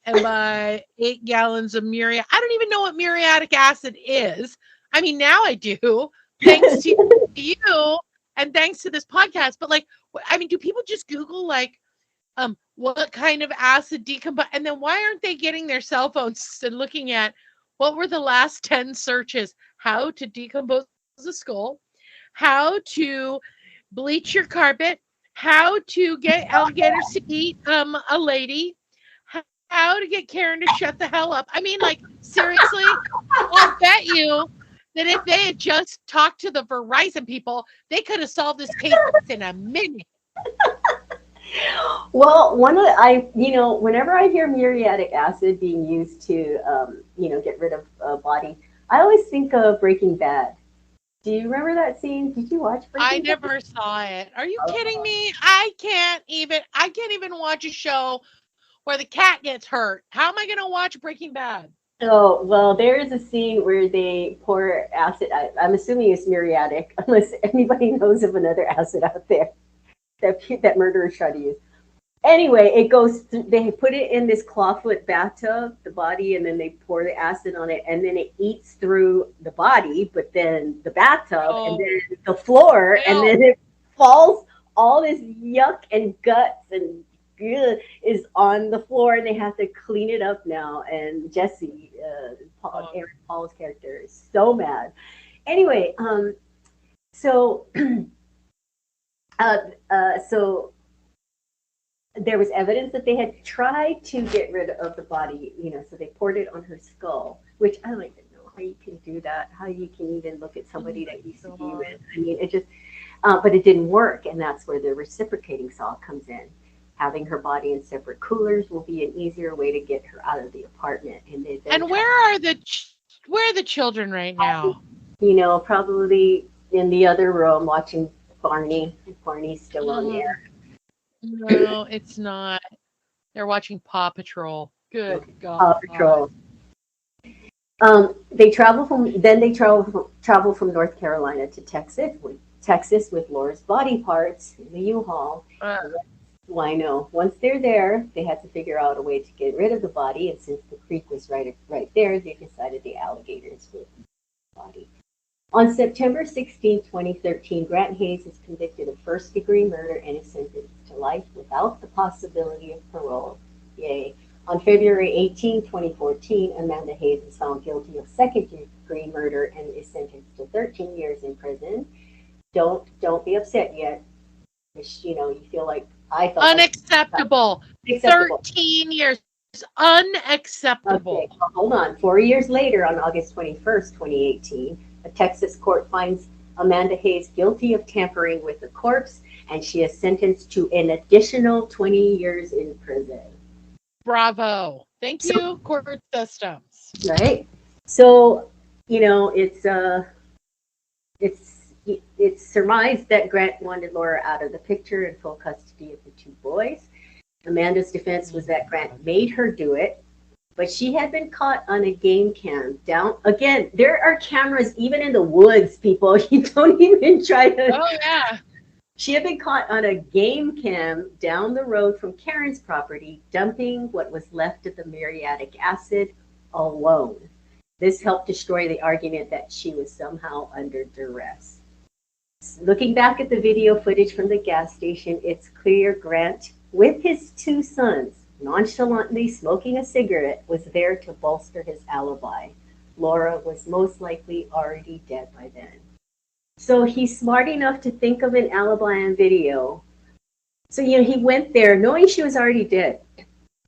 and buy 8 gallons of muriatic. I don't even know what muriatic acid is. I mean, now I do, thanks to you and thanks to this podcast. But like, I mean, do people just Google like, what kind of acid decompose? And then why aren't they getting their cell phones and looking at what were the last 10 searches? How to decompose a skull, how to bleach your carpet, how to get alligators to eat a lady, how to get Karen to shut the hell up. I mean, like, seriously, I'll bet you that if they had just talked to the Verizon people, they could have solved this case in a minute. Well, whenever I hear muriatic acid being used to, get rid of a body, I always think of Breaking Bad. Do you remember that scene? Did you watch Breaking Bad? I never saw it. Are you kidding me? I can't even watch a show where the cat gets hurt. How am I going to watch Breaking Bad? Oh, well, there is a scene where they pour acid. I'm assuming it's muriatic, unless anybody knows of another acid out there that murderers try to use. Anyway, it goes through, they put it in this clawfoot bathtub, the body, and then they pour the acid on it, and then it eats through the body, but then the bathtub, and then the floor, and then it falls. All this yuck and guts and is on the floor, and they have to clean it up now. And Jesse, Aaron Paul's character, is so mad. Anyway, so there was evidence that they had tried to get rid of the body, so they poured it on her skull, which I don't even know how you can do that, how you can even look at somebody that used to be with. I mean, it just, but it didn't work, and that's where the reciprocating saw comes in. Having her body in separate coolers will be an easier way to get her out of the apartment. And where are the children right now? Probably in the other room watching Barney. Barney's still on air. No, it's not. They're watching Paw Patrol. Good God. Paw Patrol. They travel from North Carolina to Texas with Laura's body parts in the U-Haul. Well, I know. Once they're there, they had to figure out a way to get rid of the body, and since the creek was right there, they decided the alligators would the body. On September 16, 2013, Grant Hayes is convicted of first-degree murder and is sentenced to life without the possibility of parole. Yay. On February 18, 2014, Amanda Hayes is found guilty of second-degree murder and is sentenced to 13 years in prison. Don't be upset yet. You feel like I thought that Unacceptable. was acceptable. 13 years. Unacceptable. Okay, well, hold on. 4 years later, on August 21st, 2018, a Texas court finds Amanda Hayes guilty of tampering with a corpse, and she is sentenced to an additional 20 years in prison. Bravo. Thank So, you, court systems. right? So, you know, it's surmised that Grant wanted Laura out of the picture in full custody of the two boys. Amanda's defense was that Grant made her do it, but she had been caught on a game cam down. Again, there are cameras even in the woods, people. You don't even try to. Oh, yeah. She had been caught on a game cam down the road from Karen's property, dumping what was left of the muriatic acid alone. This helped destroy the argument that she was somehow under duress. Looking back at the video footage from the gas station, it's clear Grant, with his two sons, nonchalantly smoking a cigarette, was there to bolster his alibi. Laura was most likely already dead by then. So he's smart enough to think of an alibi on video. So, you know, he went there knowing she was already dead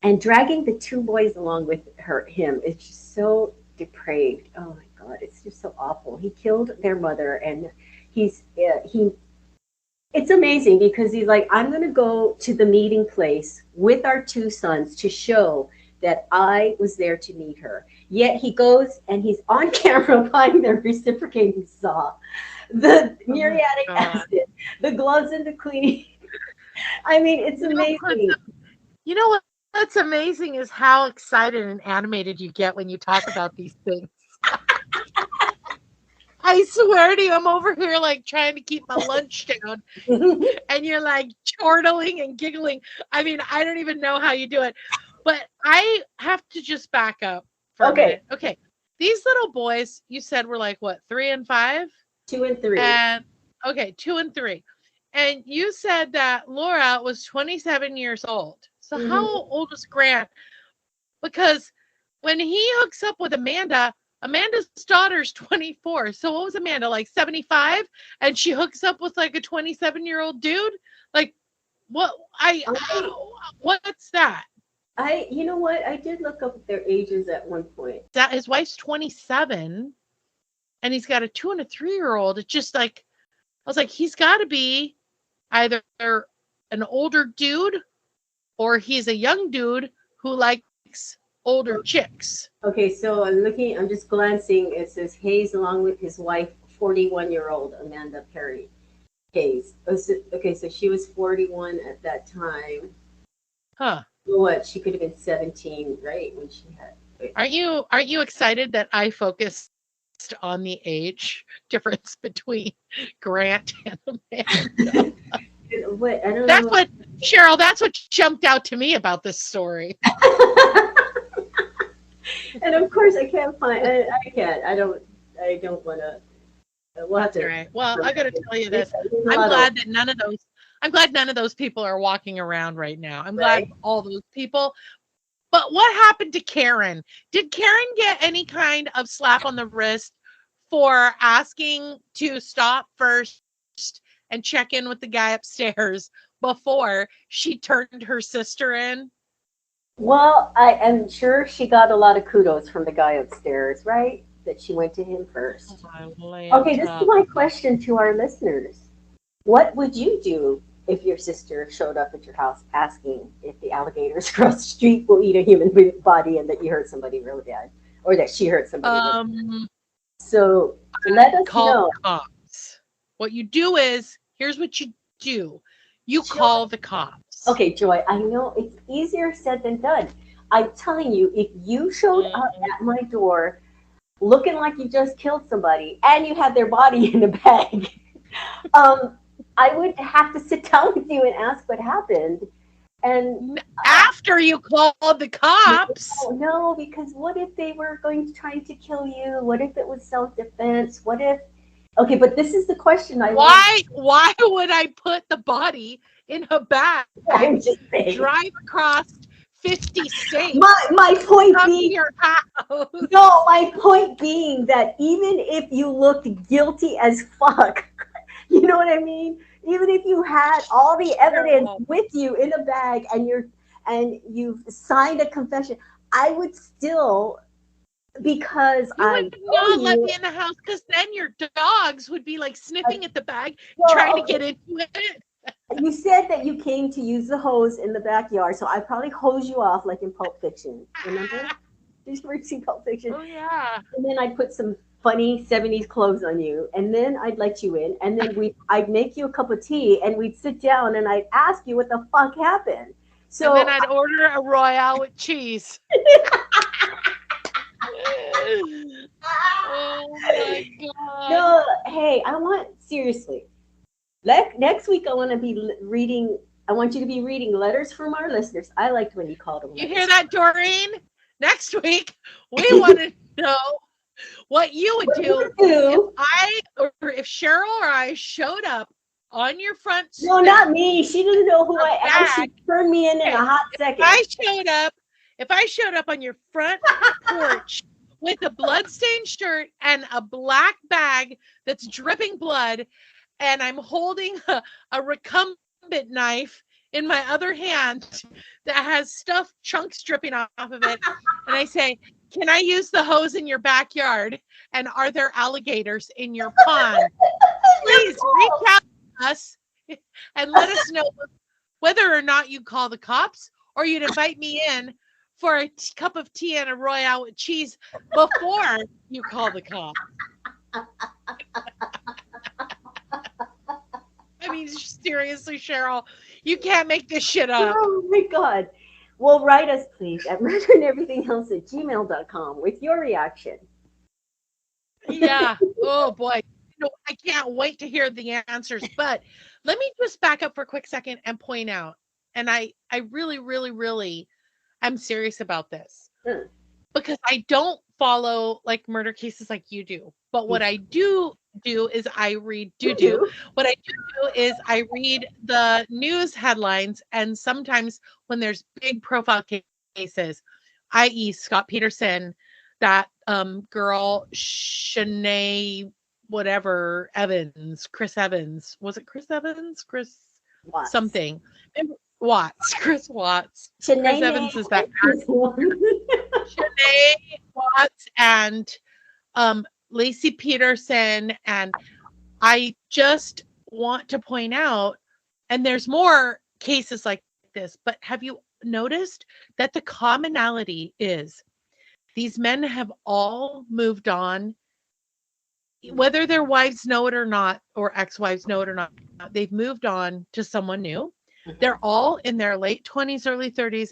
and dragging the two boys along with him. It's just so depraved. Oh my God, it's just so awful. He killed their mother, and it's amazing because he's like, I'm going to go to the meeting place with our two sons to show that I was there to meet her. Yet he goes and he's on camera buying their reciprocating saw, the muriatic acid, the gloves and the cleaning. I mean, it's amazing. You know what's amazing is how excited and animated you get when you talk about these things. I swear to you, I'm over here like trying to keep my lunch down, and you're like chortling and giggling. I mean, I don't even know how you do it, but I have to just back up for a minute. Okay, these little boys, you said were like what, 3 and 5? 2 and 3. And okay, 2 and 3. And you said that Laura was 27 years old. So how old was Grant? Because when he hooks up with Amanda, Amanda's daughter's 24. So what was Amanda, like 75? And she hooks up with like a 27-year-old dude? Like, what? What's that? You know what? I did look up their ages at one point. That his wife's 27, and he's got a 2 and a 3-year-old. It's just like, I was like, he's got to be either an older dude or he's a young dude who likes older chicks. Okay, so I'm just glancing. It says Hayes along with his wife, 41-year-old Amanda Perry Hayes. Okay, so she was 41 at that time. Huh. What? She could have been 17, right? When she had. Wait. Aren't you excited that I focused on the age difference between Grant and Amanda? What? I don't that's know. What Cheryl, that's what jumped out to me about this story. And of course I can't find I can't. I don't want to. We'll have to. Right. Well, I got to tell you this. I'm glad none of those people are walking around right now. I'm glad all those people. But what happened to Karen? Did Karen get any kind of slap on the wrist for asking to stop first and check in with the guy upstairs before she turned her sister in? Well, I am sure she got a lot of kudos from the guy upstairs, right? That she went to him first. Okay, this is my question to our listeners. What would you do if your sister showed up at your house asking if the alligators across the street will eat a human body and that you hurt somebody really bad, or that she hurt somebody really bad? So let us know. Cops. What you do is, here's what you do. You call the cops. Okay, Joy, I know it's easier said than done. I'm telling you, if you showed up at my door looking like you just killed somebody and you had their body in a bag, I would have to sit down with you and ask what happened. And after you called the cops? No, because what if they were trying to kill you? What if it was self-defense? What if? Okay, but this is the question Why would I put the body in a bag? I'm just saying. Drive across 50 states. My point being, your house. No, my point being that even if you looked guilty as fuck, you know what what I mean? Even if you had all the evidence with you in a bag and you've signed a confession, I would still, because You I would know not let you. me in the house because then your dogs would be like sniffing at the bag, trying Well, to okay. get into it. You said that you came to use the hose in the backyard, so I probably hose you off like in Pulp Fiction. Remember? Did you ever see Pulp Fiction? Oh yeah. And then I'd put some funny 70s clothes on you, and then I'd let you in, and then I'd make you a cup of tea, and we'd sit down, and I'd ask you what the fuck happened. And then So, I'd order a Royale with cheese. Oh my God. no, hey, I want, seriously, next week I want to be reading, I want you to be reading letters from our listeners. I liked when you called them You letters. hear that, Doreen? Next week, we want to know what you would do if I or if Cheryl or I showed up on your front step. No, not me. She doesn't know who I am. She turned me in a hot second. If I showed up on your front porch with a bloodstained shirt and a black bag that's dripping blood, and I'm holding a recumbent knife in my other hand that has stuffed chunks dripping off of it, and I say, "Can I use the hose in your backyard? And are there alligators in your pond? Please reach out to us and let us know whether or not you call the cops or you'd invite me in for a cup of tea and a Royale with cheese before you call the cops." I mean, seriously, Cheryl, you can't make this shit up. Oh my God. Well, write us, please, at murderandeverythingelse@gmail.com with your reaction. Yeah. Oh, boy. I can't wait to hear the answers. But let me just back up for a quick second and point out, and I really, really, really, I'm serious about this because I don't follow like murder cases like you do. But what I do is I read What I do is I read the news headlines, and sometimes when there's big profile cases, i.e. Scott Peterson, that girl Shanae whatever Evans, Chris Evans, was it Chris Evans? Chris Watts. Something. Watts, Chris Watts. Shanae Chris Evans is that Shanae Watts and Lacey Peterson, and I just want to point out, and there's more cases like this, but have you noticed that the commonality is these men have all moved on, whether their wives know it or not, or ex-wives know it or not, they've moved on to someone new. They're all in their late 20s, early 30s.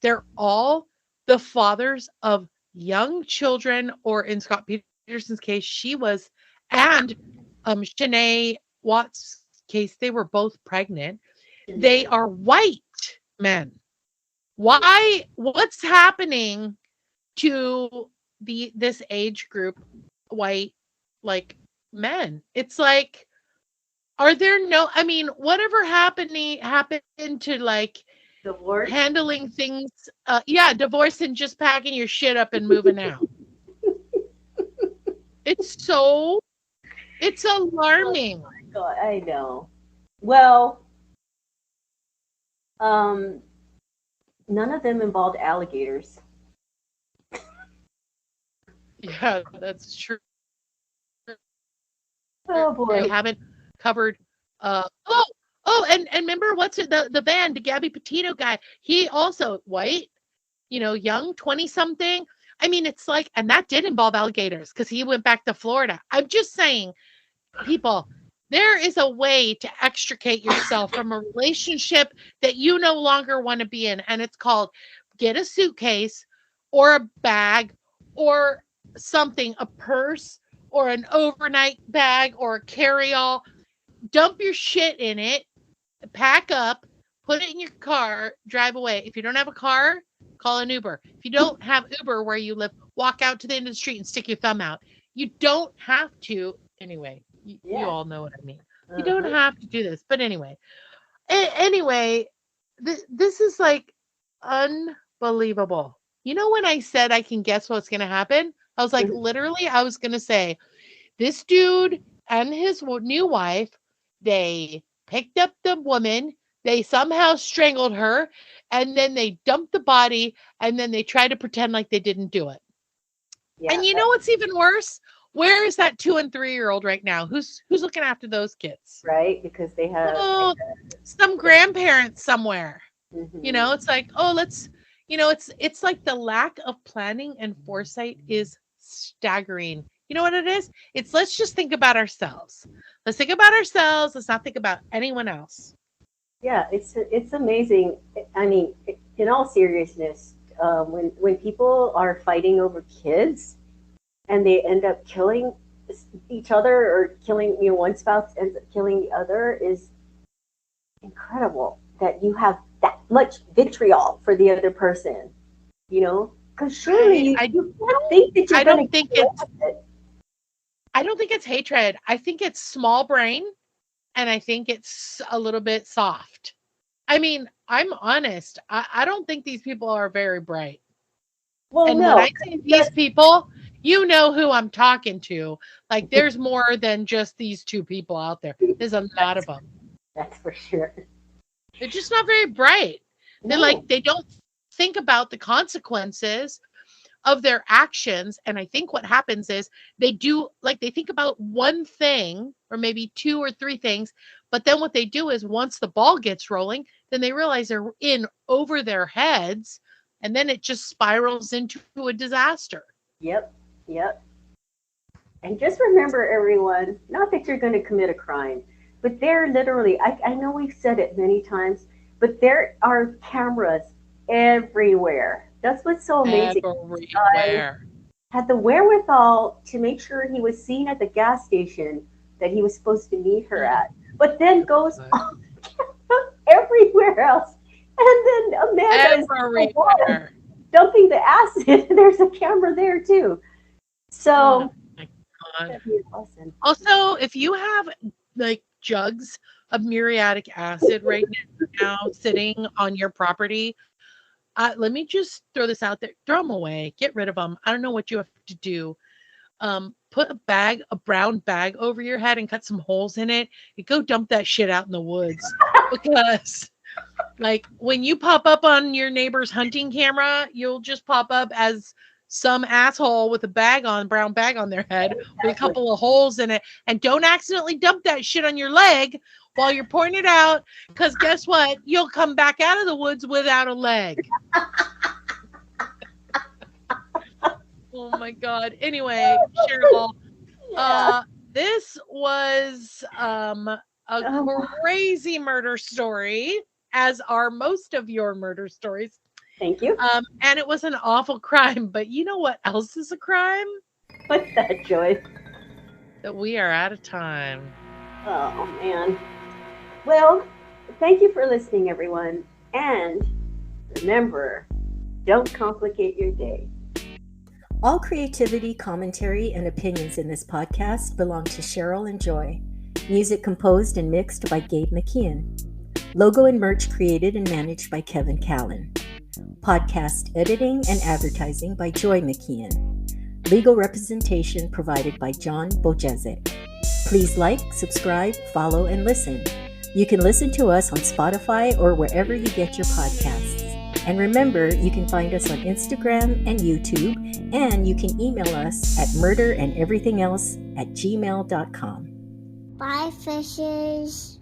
They're all the fathers of young children, or in Scott Peterson's case, she was, and Shanae Watts' case, they were both pregnant. They are white men. Why? What's happening to this age group, white like men? It's like, are there no? I mean, whatever happened to like divorce, handling things? Yeah, divorce and just packing your shit up and moving out. It's alarming. Oh my God, I know. Well, none of them involved alligators. Yeah, that's true. Oh boy. We haven't covered and remember what's it, the band, the Gabby Petito guy, he also white, young, 20 something. I mean, it's like, and that did involve alligators because he went back to Florida. I'm just saying, people, there is a way to extricate yourself from a relationship that you no longer want to be in. And it's called get a suitcase or a bag or something, a purse or an overnight bag or a carry-all. Dump your shit in it, pack up, put it in your car, drive away. If you don't have a car, call an Uber. If you don't have Uber where you live, walk out to the end of the street and stick your thumb out. You don't have to. Anyway, you all know what I mean. You don't have to do this. But anyway, this is like unbelievable. You know, when I said I can guess what's going to happen, I was like, literally, I was going to say, this dude and his new wife, They picked up the woman, they somehow strangled her, and then they dumped the body, and then they tried to pretend like they didn't do it. Yeah, And you know what's even worse? Where is that 2 and 3-year-old right now? Who's looking after those kids? right, because they have. Oh, some grandparents somewhere. Mhm. It's like, oh, let's, it's like the lack of planning and foresight is staggering. You know what it is? It's let's just think about ourselves. Let's think about ourselves. Let's not think about anyone else. Yeah, it's amazing. I mean, in all seriousness, when people are fighting over kids and they end up killing each other or killing, one spouse ends up killing the other is incredible that you have that much vitriol for the other person, because surely you can't think that you're I going don't to think get it's it. I don't think it's hatred. I think it's small brain, and I think it's a little bit soft. I mean, I'm honest. I don't think these people are very bright. Well, And when no, I say these people, you know who I'm talking to. Like, there's more than just these two people out there. There's a lot of them. that's for sure. They're just not very bright. No. They don't think about the consequences of their actions. And I think what happens is they think about one thing or maybe two or three things, but then what they do is once the ball gets rolling, then they realize they're in over their heads, and then it just spirals into a disaster. Yep. Yep. And just remember, everyone, not that you're going to commit a crime, but there literally, I know we've said it many times, but there are cameras everywhere. That's what's so amazing. This guy Everywhere. had the wherewithal to make sure he was seen at the gas station that he was supposed to meet her at, but then goes on everywhere else. And then Amanda is Everywhere. dumping the acid. There's a camera there too. Oh So my God. that'd be awesome. Also, if you have like jugs of muriatic acid right now sitting on your property, let me just throw this out there. Throw them away. Get rid of them. I don't know what you have to do. Put a brown bag over your head and cut some holes in it and go dump that shit out in the woods. Because like when you pop up on your neighbor's hunting camera, you'll just pop up as some asshole with a brown bag on their head with a couple of holes in it. And don't accidentally dump that shit on your leg while you're pointing it out, because guess what? You'll come back out of the woods without a leg. Oh my God. Anyway, Cheryl, this was a crazy murder story, as are most of your murder stories. Thank you. And it was an awful crime, but you know what else is a crime? What's that, Joy? That we are out of time. Oh, man. Well, thank you for listening, everyone. And remember, don't complicate your day. All creativity, commentary, and opinions in this podcast belong to Cheryl and Joy. Music composed and mixed by Gabe McKeon. Logo and merch created and managed by Kevin Callan. Podcast editing and advertising by Joy McKeon. Legal representation provided by John Bojezek. Please like, subscribe, follow, and listen. You can listen to us on Spotify or wherever you get your podcasts. And remember, you can find us on Instagram and YouTube, and you can email us at murderandeverythingelse@gmail.com. Bye, fishes.